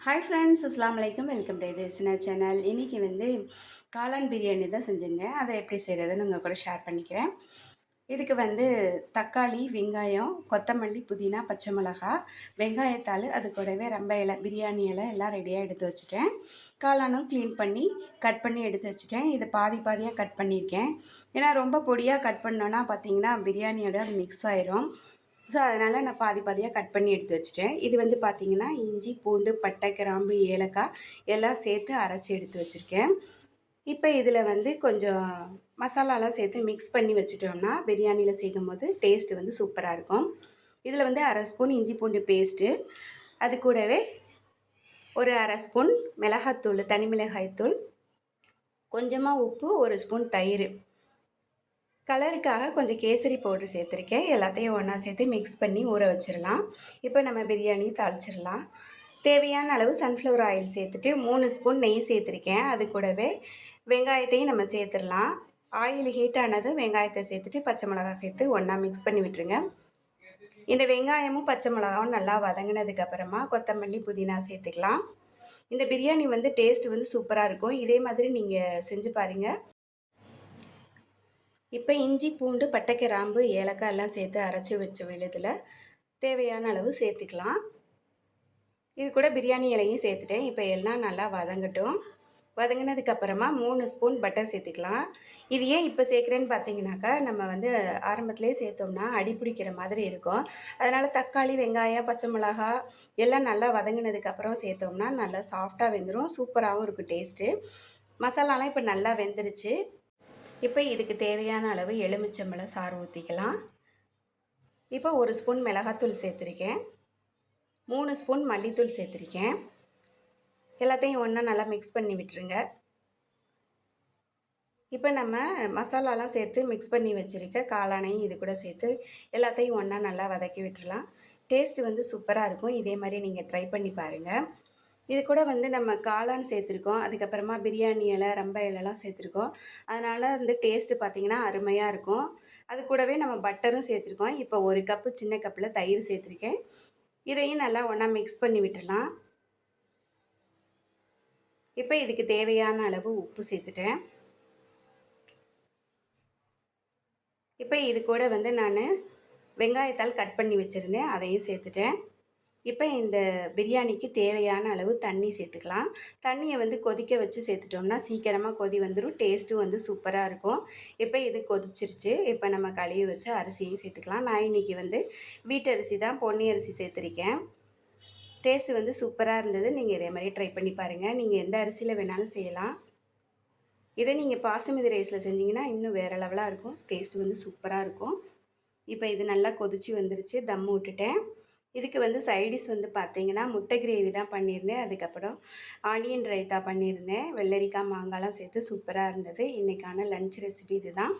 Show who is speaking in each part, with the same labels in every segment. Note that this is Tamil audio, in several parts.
Speaker 1: ஹாய் ஃப்ரெண்ட்ஸ், அஸ்ஸலாமு அலைக்கும். வெல்கம் டு தேசினா சேனல். இன்றைக்கி காளான் பிரியாணி தான் செஞ்சுருந்தேன். அதை எப்படி செய்கிறதுன்னு உங்கள் கூட ஷேர் பண்ணிக்கிறேன். இதுக்கு தக்காளி, வெங்காயம், கொத்தமல்லி, புதினா, பச்சை மிளகா, வெங்காயத்தாள், அது கூடவே ரொம்ப இலை, பிரியாணி இலை எல்லாம் ரெடியாக எடுத்து வச்சுட்டேன். காளானும் க்ளீன் பண்ணி கட் பண்ணி எடுத்து வச்சுட்டேன். இதை பாதி பாதியாக கட் பண்ணியிருக்கேன். ஏன்னா ரொம்ப பொடியாக கட் பண்ணோன்னா பார்த்திங்கன்னா பிரியாணியோட அது மிக்ஸ் ஆயிரும். ஸோ அதனால் நான் பாதி பாதியாக கட் பண்ணி எடுத்து வச்சுட்டேன். இது பார்த்திங்கன்னா இஞ்சி, பூண்டு, பட்டை, கிராம்பு, ஏலக்காய் எல்லாம் சேர்த்து அரைச்சி எடுத்து வச்சுருக்கேன். இப்போ இதில் கொஞ்சம் மசாலாலாம் சேர்த்து மிக்ஸ் பண்ணி வச்சுட்டோம்னா பிரியாணியில் சேர்க்கும்போது டேஸ்ட்டு சூப்பராக இருக்கும். இதில் அரை ஸ்பூன் இஞ்சி பூண்டு பேஸ்ட்டு, அது கூடவே ஒரு அரை ஸ்பூன் மிளகாத்தூள், தனி மிளகாய்த்தூள், கொஞ்சமாக உப்பு, ஒரு ஸ்பூன் தயிர், கலருக்காக கொஞ்சம் கேசரி பவுட்ரு சேர்த்துருக்கேன். எல்லாத்தையும் ஒன்றா சேர்த்து மிக்ஸ் பண்ணி ஊற வச்சிடலாம். இப்போ நம்ம பிரியாணி தாளிச்சிடலாம். தேவையான அளவு சன்ஃப்ளவர் ஆயில் சேர்த்துட்டு 3 ஸ்பூன் நெய் சேர்த்துருக்கேன். அது கூடவே வெங்காயத்தையும் நம்ம சேர்த்துடலாம். ஆயில் ஹீட் ஆனதும் வெங்காயத்தை சேர்த்துட்டு பச்சை மிளகாய் சேர்த்து ஒன்றா மிக்ஸ் பண்ணி விட்டுருங்க. இந்த வெங்காயமும் பச்சை மிளகாவும் நல்லா வதங்கினதுக்கப்புறமா கொத்தமல்லி, புதினா சேர்த்துக்கலாம். இந்த பிரியாணி டேஸ்ட்டு சூப்பராக இருக்கும். இதே மாதிரி நீங்கள் செஞ்சு பாருங்கள். இப்போ இஞ்சி, பூண்டு, பட்டை, கிராம்பு, ஏலக்காய் எல்லாம் சேர்த்து அரைச்சி வச்ச விழுதில் தேவையான அளவு சேர்த்துக்கலாம். இது கூட பிரியாணி இலையும் சேர்த்துட்டேன். இப்போ எல்லாம் நல்லா வதங்கட்டும். வதங்கினதுக்கப்புறமா 3 ஸ்பூன் பட்டர் சேர்த்துக்கலாம். இது ஏன் இப்போ சேர்க்குறேன்னு பார்த்தீங்கன்னாக்கா, நம்ம ஆரம்பத்துலேயே சேர்த்தோம்னா அடி பிடிக்கிற மாதிரி இருக்கும். அதனால் தக்காளி, வெங்காயம், பச்சை மிளகா எல்லாம் நல்லா வதங்கினதுக்கப்புறம் சேர்த்தோம்னா நல்லா சாஃப்டாக வெந்துடும். சூப்பராகவும் இருக்கும் டேஸ்ட்டு. மசாலாலாம் இப்போ நல்லா வெந்துருச்சு. இப்போ இதுக்கு தேவையான அளவு எலுமிச்சம்பழம் சாறு ஊற்றிக்கலாம். இப்போ 1 ஸ்பூன் மிளகாத்தூள் சேர்த்துருக்கேன். 3 ஸ்பூன் மல்லித்தூள் சேர்த்துருக்கேன். எல்லாத்தையும் ஒன்றா நல்லா மிக்ஸ் பண்ணி விட்டுருங்க. இப்போ நம்ம மசாலாலாம் சேர்த்து மிக்ஸ் பண்ணி வச்சுருக்க காளானையும் இது கூட சேர்த்து எல்லாத்தையும் ஒன்றா நல்லா வதக்கி விட்டுடலாம். டேஸ்ட்டு சூப்பராக இருக்கும். இதே மாதிரி நீங்கள் ட்ரை பண்ணி பாருங்கள். இது கூட நம்ம காளான் சேர்த்துருக்கோம். அதுக்கப்புறமா பிரியாணி இலை, ரம்ப இலைலாம் சேர்த்துருக்கோம். அதனால் டேஸ்ட்டு பார்த்திங்கன்னா அருமையாக இருக்கும். அது கூடவே நம்ம பட்டரும் சேர்த்துருக்கோம். இப்போ 1 கப்பு சின்ன கப்பில் தயிர் சேர்த்துருக்கேன். இதையும் நல்லா ஒன்றா மிக்ஸ் பண்ணி விட்டுடலாம். இப்போ இதுக்கு தேவையான அளவு உப்பு சேர்த்துட்டேன். இப்போ இது கூட நான் வெங்காயத்தால் கட் பண்ணி வச்சுருந்தேன், அதையும் சேர்த்துட்டேன். இப்போ இந்த பிரியாணிக்கு தேவையான அளவு தண்ணி சேர்த்துக்கலாம். தண்ணியை கொதிக்க வச்சு சேர்த்துட்டோம்னா சீக்கிரமாக கொதி வந்துடும். டேஸ்ட்டும் சூப்பராக இருக்கும். இப்போ இது கொதிச்சிருச்சு. இப்போ நம்ம கழுவி வச்சு அரிசியும் சேர்த்துக்கலாம். நான் இன்றைக்கி வீட்டரிசி தான், பொன்னி அரிசி சேர்த்துருக்கேன். டேஸ்ட்டு சூப்பராக இருந்தது. நீங்கள் இதே மாதிரி ட்ரை பண்ணி பாருங்கள். நீங்கள் எந்த அரிசியில் வேணாலும் செய்யலாம். இதை நீங்கள் பாசுமதி ரைஸில் செஞ்சிங்கன்னா இன்னும் வேறு லெவலாக இருக்கும். டேஸ்ட்டு சூப்பராக இருக்கும். இப்போ இது நல்லா கொதிச்சு வந்துருச்சு. தம் விட்டுட்டேன். இதுக்கு சைடிஷ் பார்த்தீங்கன்னா முட்டை கிரேவி தான் பண்ணியிருந்தேன். அதுக்கப்புறம் ஆனியன் ரைத்தா பண்ணியிருந்தேன். வெள்ளரிக்காய், மாங்காய்லாம் சேர்த்து சூப்பராக இருந்தது. இன்றைக்கான லன்ச் ரெசிபி இது தான்.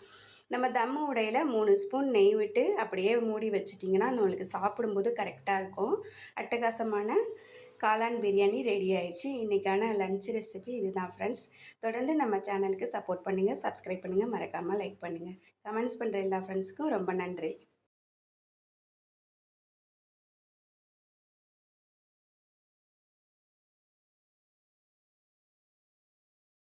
Speaker 1: நம்ம தம்மு உடையில் 3 ஸ்பூன் நெய் விட்டு அப்படியே மூடி வச்சிட்டிங்கன்னா நம்மளுக்கு சாப்பிடும்போது கரெக்டாக இருக்கும். அட்டகாசமான காளான் பிரியாணி ரெடி ஆயிடுச்சு. இன்றைக்கான லன்ச் ரெசிபி இது தான் ஃப்ரெண்ட்ஸ். தொடர்ந்து நம்ம சேனலுக்கு சப்போர்ட் பண்ணுங்கள், சப்ஸ்கிரைப் பண்ணுங்கள், மறக்காமல் லைக் பண்ணுங்கள். கமெண்ட்ஸ் பண்ணுற எல்லா ஃப்ரெண்ட்ஸுக்கும் ரொம்ப நன்றி.